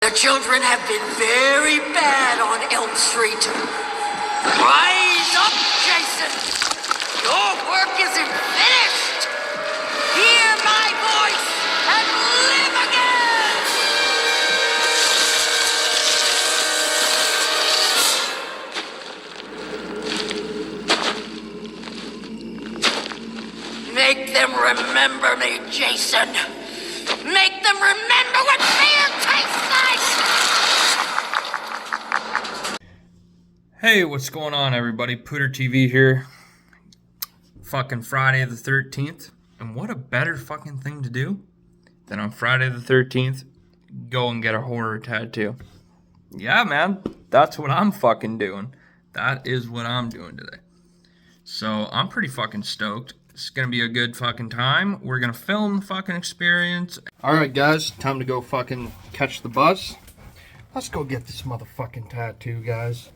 The children have been very bad on Elm Street. Rise up, Jason! Your work isn't finished! Hear my voice and live again! Make them remember me, Jason! Make them remember what fear tastes like! Hey, what's going on, everybody? Pooter TV here. Fucking Friday the 13th. And what a better fucking thing to do than on Friday the 13th, go and get a horror tattoo. Yeah, man. That's what I'm fucking doing. That is what I'm doing today. So, I'm pretty fucking stoked. It's gonna be a good fucking time. We're gonna film the fucking experience. Alright, guys. Time to go fucking catch the bus. Let's go get this motherfucking tattoo, guys.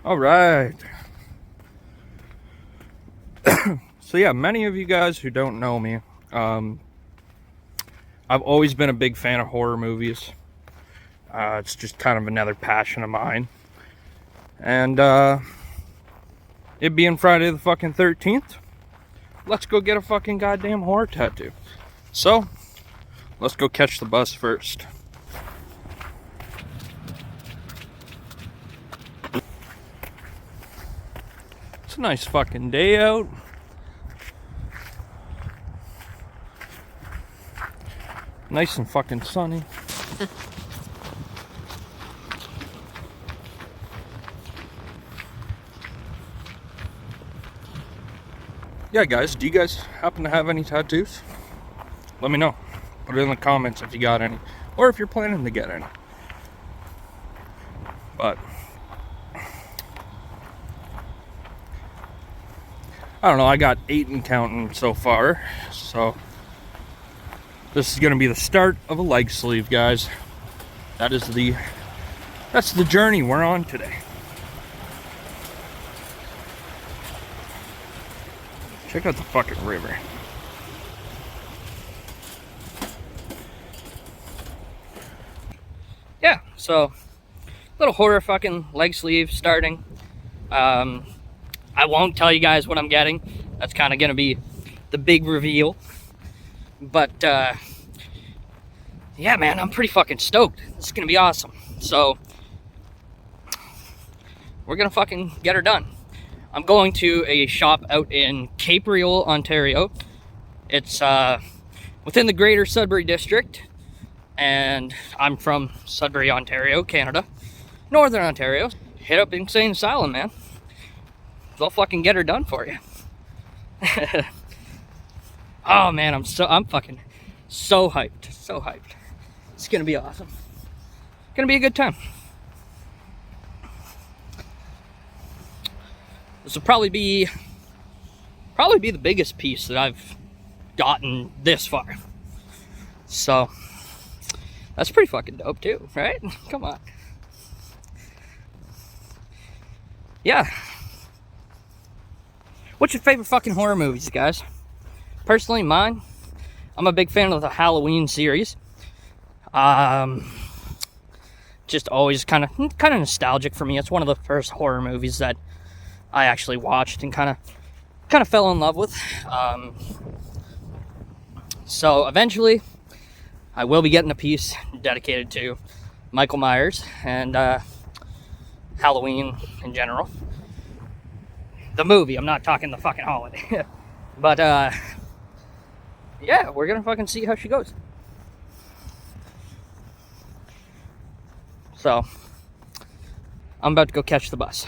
Alright. So yeah, many of you guys who don't know me, I've always been a big fan of horror movies. It's just kind of another passion of mine. And, it being Friday the fucking 13th, let's go get a fucking goddamn horror tattoo. So, let's go catch the bus first. It's a nice fucking day out. Nice and fucking sunny. Yeah, guys, do you guys happen to have any tattoos? Let me know. Put it in the comments if you got any, or if you're planning to get any. But I don't know, I got 8 and counting so far, so this is going to be the start of a leg sleeve, guys. That's the journey we're on today. Check out the fucking river. Yeah, so little horror fucking leg sleeve starting. I won't tell you guys what I'm getting. That's kind of gonna be the big reveal. But yeah, man, I'm pretty fucking stoked. This is gonna be awesome. So we're gonna fucking get her done. I'm going to a shop out in Capreol, Ontario. It's within the Greater Sudbury District, and I'm from Sudbury, Ontario, Canada, Northern Ontario. Hit up Insane Asylum, man. They'll fucking get her done for you. Oh man, I'm fucking so hyped, so hyped. It's gonna be awesome. Gonna be a good time. This will probably be the biggest piece that I've gotten this far. So that's pretty fucking dope too, right? Come on. Yeah. What's your favorite fucking horror movies, guys? Personally, mine, I'm a big fan of the Halloween series. Just always kind of nostalgic for me. It's one of the first horror movies that I actually watched and kind of fell in love with. So eventually, I will be getting a piece dedicated to Michael Myers and Halloween in general. The movie, I'm not talking the fucking holiday. But yeah, we're gonna fucking see how she goes. So I'm about to go catch the bus.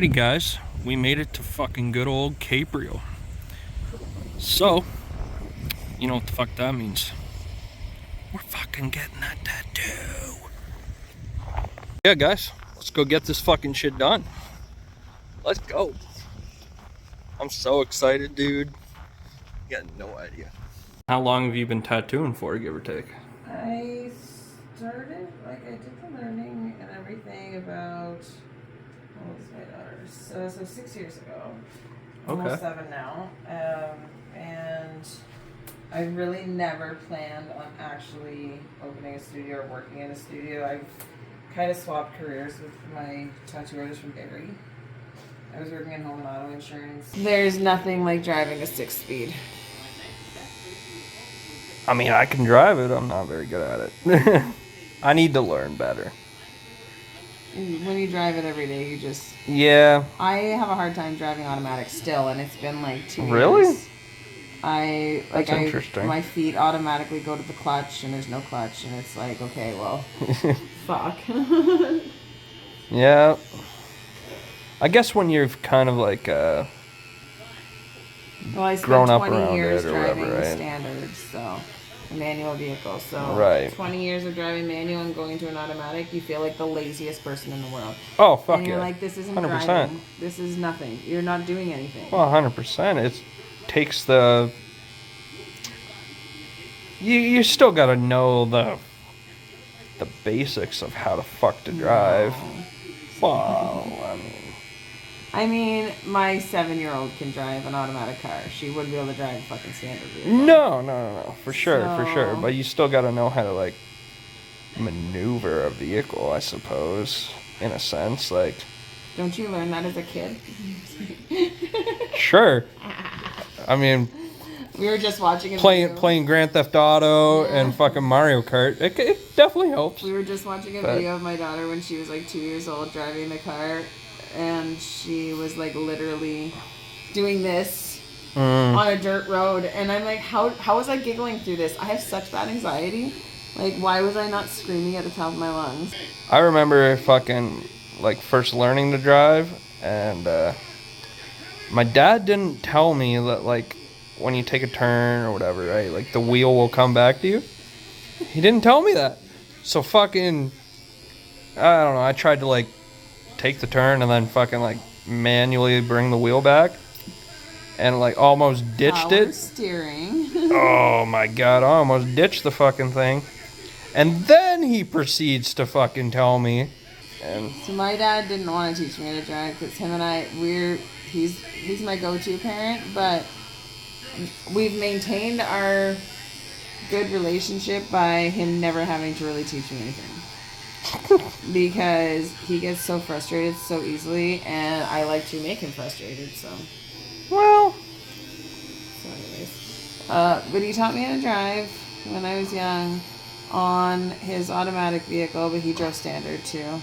Alrighty, guys, we made it to fucking good old Caprio. So, you know what the fuck that means? We're fucking getting that tattoo. Yeah, guys, let's go get this fucking shit done. Let's go. I'm so excited, dude. You got no idea. How long have you been tattooing for, give or take? I started, I did the learning and everything about, what was my daughter's? So 6 years ago. Okay. Almost 7 now. And I really never planned on actually opening a studio or working in a studio. I've kind of swapped careers with my tattoo artist from Barrie. I was working in home and auto insurance. There's nothing like driving a 6-speed. I mean, I can drive it. I'm not very good at it. I need to learn better. When you drive it every day, you just... Yeah. I have a hard time driving automatic still, and it's been like 2 years. Really? That's interesting. My feet automatically go to the clutch, and there's no clutch, and it's like, okay, well, fuck. Yeah. I guess when you've kind of like Well, I spent grown up 20 around years it or driving whatever, right? standards, so a manual vehicle. So Right. 20 years of driving manual and going to an automatic, you feel like the laziest person in the world. Oh, fuck and you're yeah. like, this isn't 100%. driving. This is nothing. You're not doing anything. Well, 100%. It takes the... You still gotta know the basics of how the fuck to drive. Well, I mean, my 7-year-old can drive an automatic car. She wouldn't be able to drive a fucking standard vehicle. No. For sure. So- But you still gotta know how to, like, maneuver a vehicle, I suppose, in a sense. Like, Don't you learn that as a kid? sure. I mean, We were just watching a video. playing Grand Theft Auto and fucking Mario Kart, it definitely helps. We were just watching a But- video of my daughter when she was like 2 years old driving the car, and she was like literally doing this on a dirt road, and I'm like, how was I giggling through this? I have such bad anxiety. Like, why was I not screaming at the top of my lungs? I remember fucking, like, first learning to drive, and my dad didn't tell me that, like, when you take a turn or whatever, right, like, the wheel will come back to you. He didn't tell me that. So fucking, I don't know, I tried to, like, take the turn and then fucking, like, manually bring the wheel back, and, like, almost ditched Power it. steering. Oh my god, I almost ditched the fucking thing. And then he proceeds to fucking tell me. And So my dad didn't want to teach me how to drive because him and I, he's my go-to parent, but we've maintained our good relationship by him never having to really teach me anything. Because he gets so frustrated so easily, and I like to make him frustrated, so well, anyways. But he taught me how to drive when I was young on his automatic vehicle, but he drove standard too.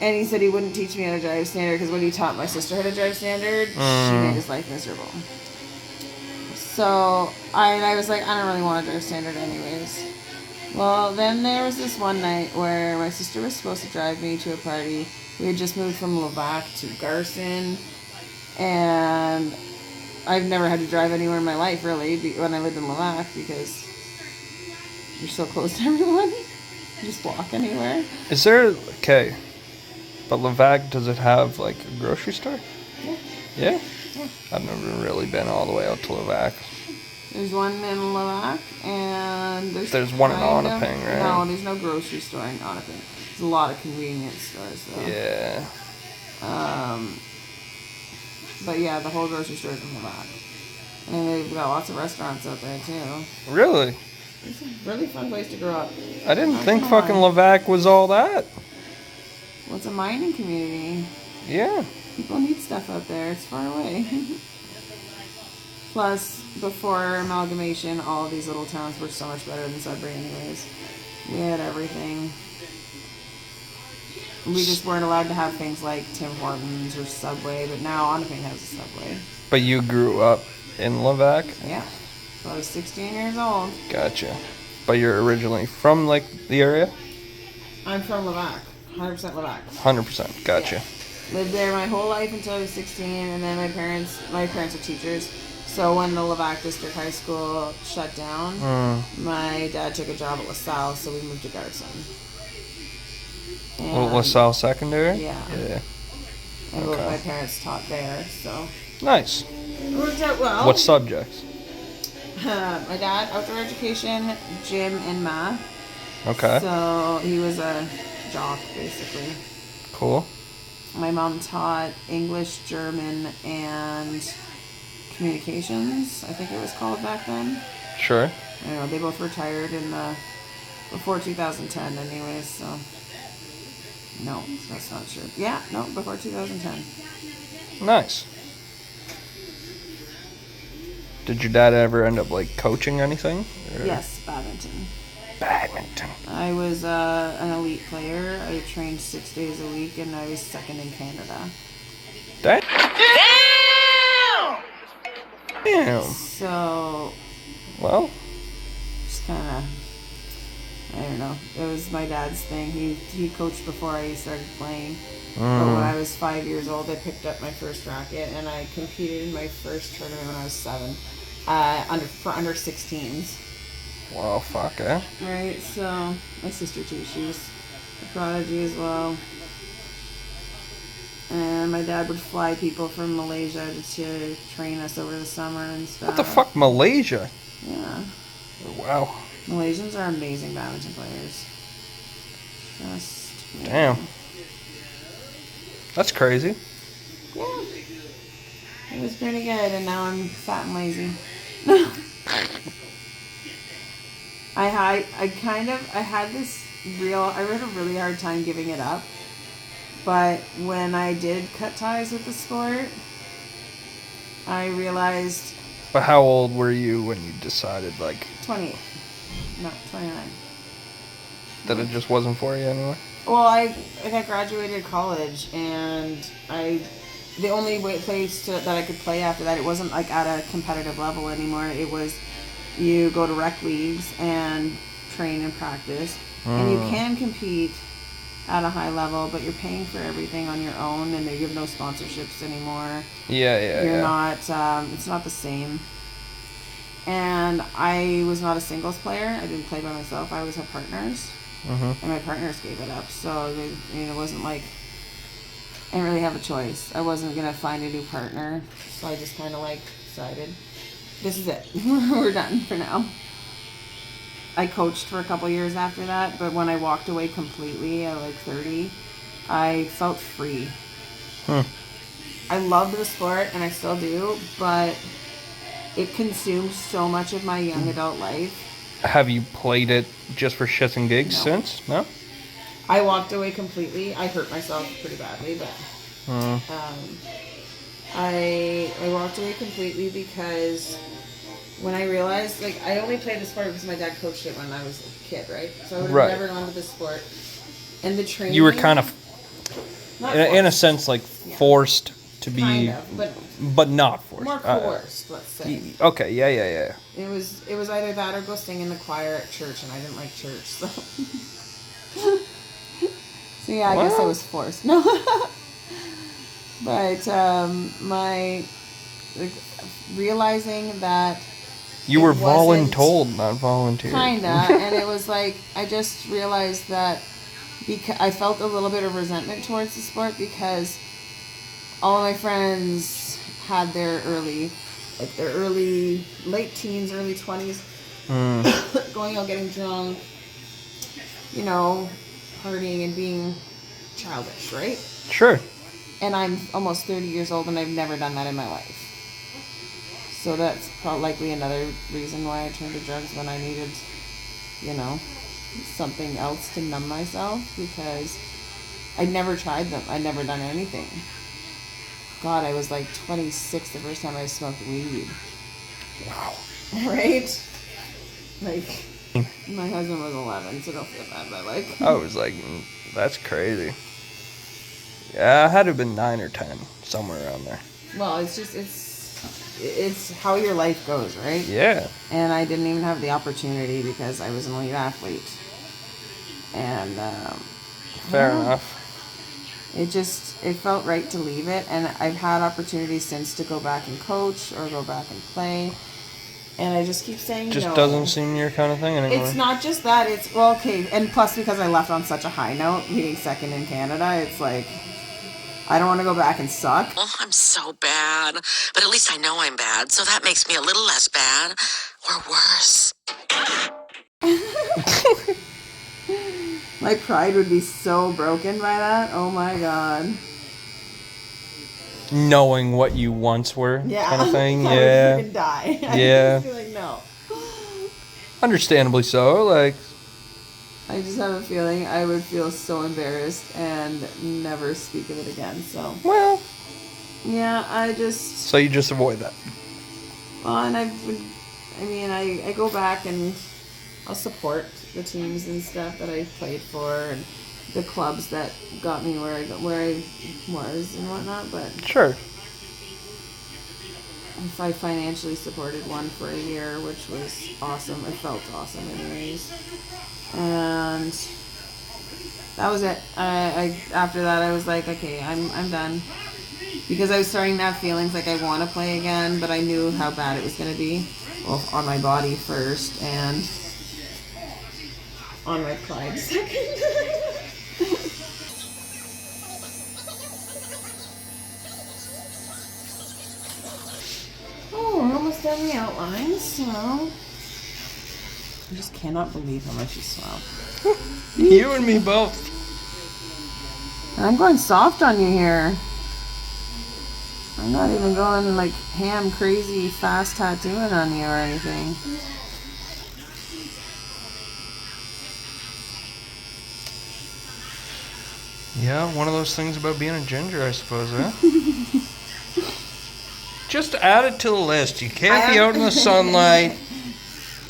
And he said he wouldn't teach me how to drive standard because when he taught my sister how to drive standard, she made his life miserable. So I was like, I don't really want to drive standard anyways. Well, then there was this one night where my sister was supposed to drive me to a party. We had just moved from Levac to Garson, and I've never had to drive anywhere in my life, really, when I lived in Levac, because you're so close to everyone. You just walk anywhere. is there, okay, but Levac, does it have, like, a grocery store? Yeah. Yeah? Yeah. I've never really been all the way out to Levac. There's one in Levac, and There's one in kind of- Onaping, right? No, there's no grocery store in Onaping. There's a lot of convenience stores, though. Yeah. But yeah, the whole grocery store is in Levac. And they've got lots of restaurants out there, too. Really? It's a really fun place to grow up. I didn't Not think gonna fucking lie. Levac was all that. Well, it's a mining community. Yeah. People need stuff out there. It's far away. Plus, before amalgamation, all of these little towns were so much better than Sudbury anyways. We had everything. We just weren't allowed to have things like Tim Hortons or Subway, but now Onaping has a Subway. But you grew up in Levac? Yeah. So I was 16 years old. Gotcha. But you're originally from, like, the area? I'm from Levac. 100% Levac. 100%. Gotcha. Lived there my whole life until I was 16, and then my parents are teachers. So when the Levac District High School shut down, my dad took a job at LaSalle, so we moved to Garson. LaSalle Secondary? Yeah. Yeah. And both my parents taught there, so Nice. it worked out well. What subjects? My dad, outdoor education, gym, and math. Okay. So he was a jock, basically. Cool. My mom taught English, German, and communications, I think it was called back then. Sure. I don't know, they both retired before 2010 anyways, so. No, that's not true. Yeah, no, before 2010. Nice. Did your dad ever end up, like, coaching anything? Or? Yes, badminton. Badminton. I was an elite player. I trained 6 days a week, and I was second in Canada. Damn! So, Well, just kind of, I don't know. It was my dad's thing. He coached before I started playing. But when I was 5 years old, I picked up my first racket, and I competed in my first tournament when I was 7, for under 16s. well, fuck, eh? Right, so my sister too, she was a prodigy as well. And my dad would fly people from Malaysia to train us over the summer and stuff. What the fuck, Malaysia? Yeah. Wow. Malaysians are amazing badminton players. Just amazing. Damn. That's crazy. Yeah. It was pretty good, and now I'm fat and lazy. I had a really hard time giving it up. But when I did cut ties with the sport, I realized... But how old were you when you decided, like... 28. No, 29. That it just wasn't for you anyway? Well, I graduated college, and the only place that I could play after that, it wasn't like at a competitive level anymore. It was you go to rec leagues and train and practice, and you can compete at a high level, but you're paying for everything on your own, and they give no sponsorships anymore. You're not, it's not the same. And I was not a singles player. I didn't play by myself. I always had partners. And my partners gave it up. So it wasn't like, I didn't really have a choice. I wasn't going to find a new partner. So I just kind of like decided, this is it. We're done for now. I coached for a couple years after that, but when I walked away completely at like 30, I felt free. I loved the sport, and I still do, but it consumed so much of my young adult life. Have you played it just for shits and gigs No. since? No? I walked away completely. I hurt myself pretty badly, but I walked away completely because when I realized, like, I only played the sport because my dad coached it when I was a kid, right? So I would have never gone to the sport. And the training... You were kind of, in a sense, like, forced to be... Kind of, but not forced. more coerced, let's say. Okay, yeah. It was either that or go sing in the choir at church, and I didn't like church, so... So yeah, I guess I was forced. No. But realizing that You were voluntold, not volunteered. kinda, and it was like I just realized that because I felt a little bit of resentment towards the sport because all of my friends had their late teens, early 20s, going out getting drunk, partying and being childish, right? Sure. And I'm almost 30 years old and I've never done that in my life. So that's probably likely another reason why I turned to drugs when I needed, something else to numb myself, because I'd never tried them. I'd never done anything. God, I was like 26 the first time I smoked weed. Wow. Right? Like, my husband was 11, so don't feel bad, but like... I was like, that's crazy. Yeah, I had to have been 9 or 10, somewhere around there. Well, it's how your life goes, right? Yeah. And I didn't even have the opportunity because I was an elite athlete. And, Fair enough. it felt right to leave it. And I've had opportunities since to go back and coach or go back and play. And I just keep saying Just no. doesn't seem your kind of thing anymore. It's not just that. It's, well, okay. And plus, because I left on such a high note, being second in Canada, it's like, I don't want to go back and suck. Oh, I'm so bad. But at least I know I'm bad, so that makes me a little less bad. Or worse. My pride would be so broken by that. Oh my god. Knowing what you once were, Yeah. kind of thing. I Yeah. would even die. Yeah. I'd just be like, no. Understandably so. Like, I just have a feeling I would feel so embarrassed and never speak of it again. So, well, yeah, I just. so you just avoid that. Well, and I go back and I'll support the teams and stuff that I played for and the clubs that got me where I was and whatnot. But Sure. if I financially supported one for a year, which was awesome, it felt awesome, anyways. And that was it. I after that I was like, okay, I'm done. Because I was starting to have feelings like I want to play again, but I knew how bad it was going to be. Well, on my body first, and on my pride second. Oh, we're almost done the outlines, so I just cannot believe how much you swell. You and me both. I'm going soft on you here. I'm not even going like ham crazy fast tattooing on you or anything. Yeah, one of those things about being a ginger, I suppose, huh? Just add it to the list. You can't be out in the sunlight.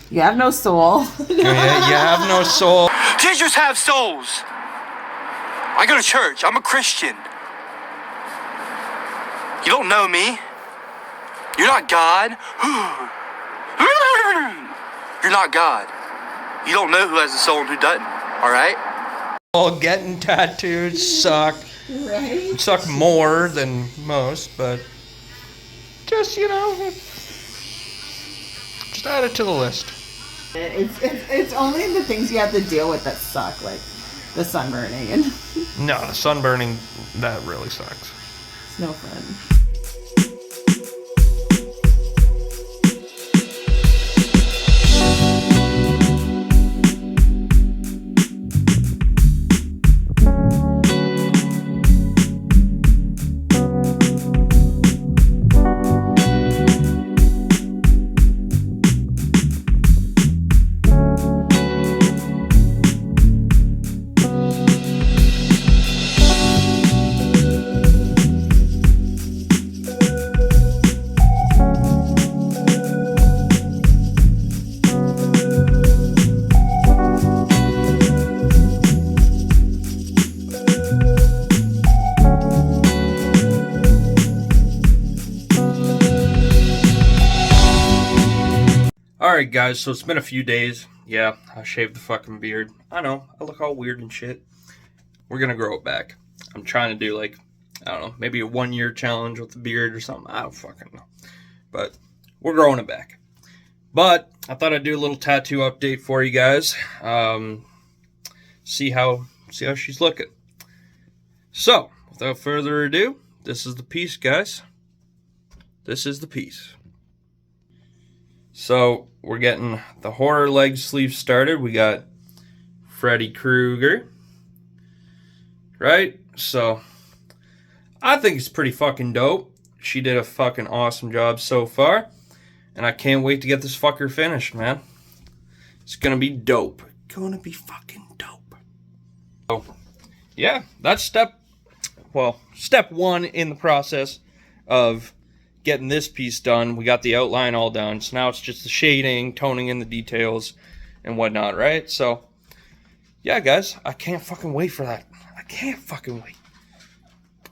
You have no soul. You have no soul. Gingers have souls. I go to church. I'm a Christian. You don't know me. You're not God. You're not God. You don't know who has a soul and who doesn't. All right? All getting tattooed suck. Right? Suck more than most, but just, just add it to the list. It's only the things you have to deal with that suck, like the sunburning, and No, the sunburning, that really sucks. it's no fun. Alright guys, so it's been a few days. Yeah, I shaved the fucking beard. I know, I look all weird and shit. We're gonna grow it back. I'm trying to do like, I don't know, maybe a 1-year challenge with the beard or something. I don't fucking know. But we're growing it back. But I thought I'd do a little tattoo update for you guys. See how she's looking. So, without further ado, this is the piece, guys. This is the piece. So, we're getting the horror leg sleeve started. We got Freddy Krueger. Right? So, I think it's pretty fucking dope. She did a fucking awesome job so far. And I can't wait to get this fucker finished, man. It's gonna be dope. Gonna be fucking dope. So, yeah, that's step 1 in the process of getting this piece done. We got the outline all done. So now it's just the shading, toning in the details, and whatnot, right? So, yeah, guys, I can't fucking wait for that. I can't fucking wait.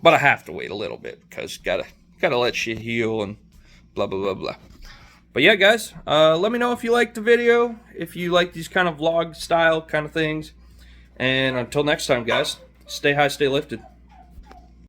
But I have to wait a little bit, because gotta let shit heal and blah, blah, blah, blah. But yeah, guys, let me know if you liked the video, if you like these kind of vlog style kind of things. And until next time, guys, stay high, stay lifted.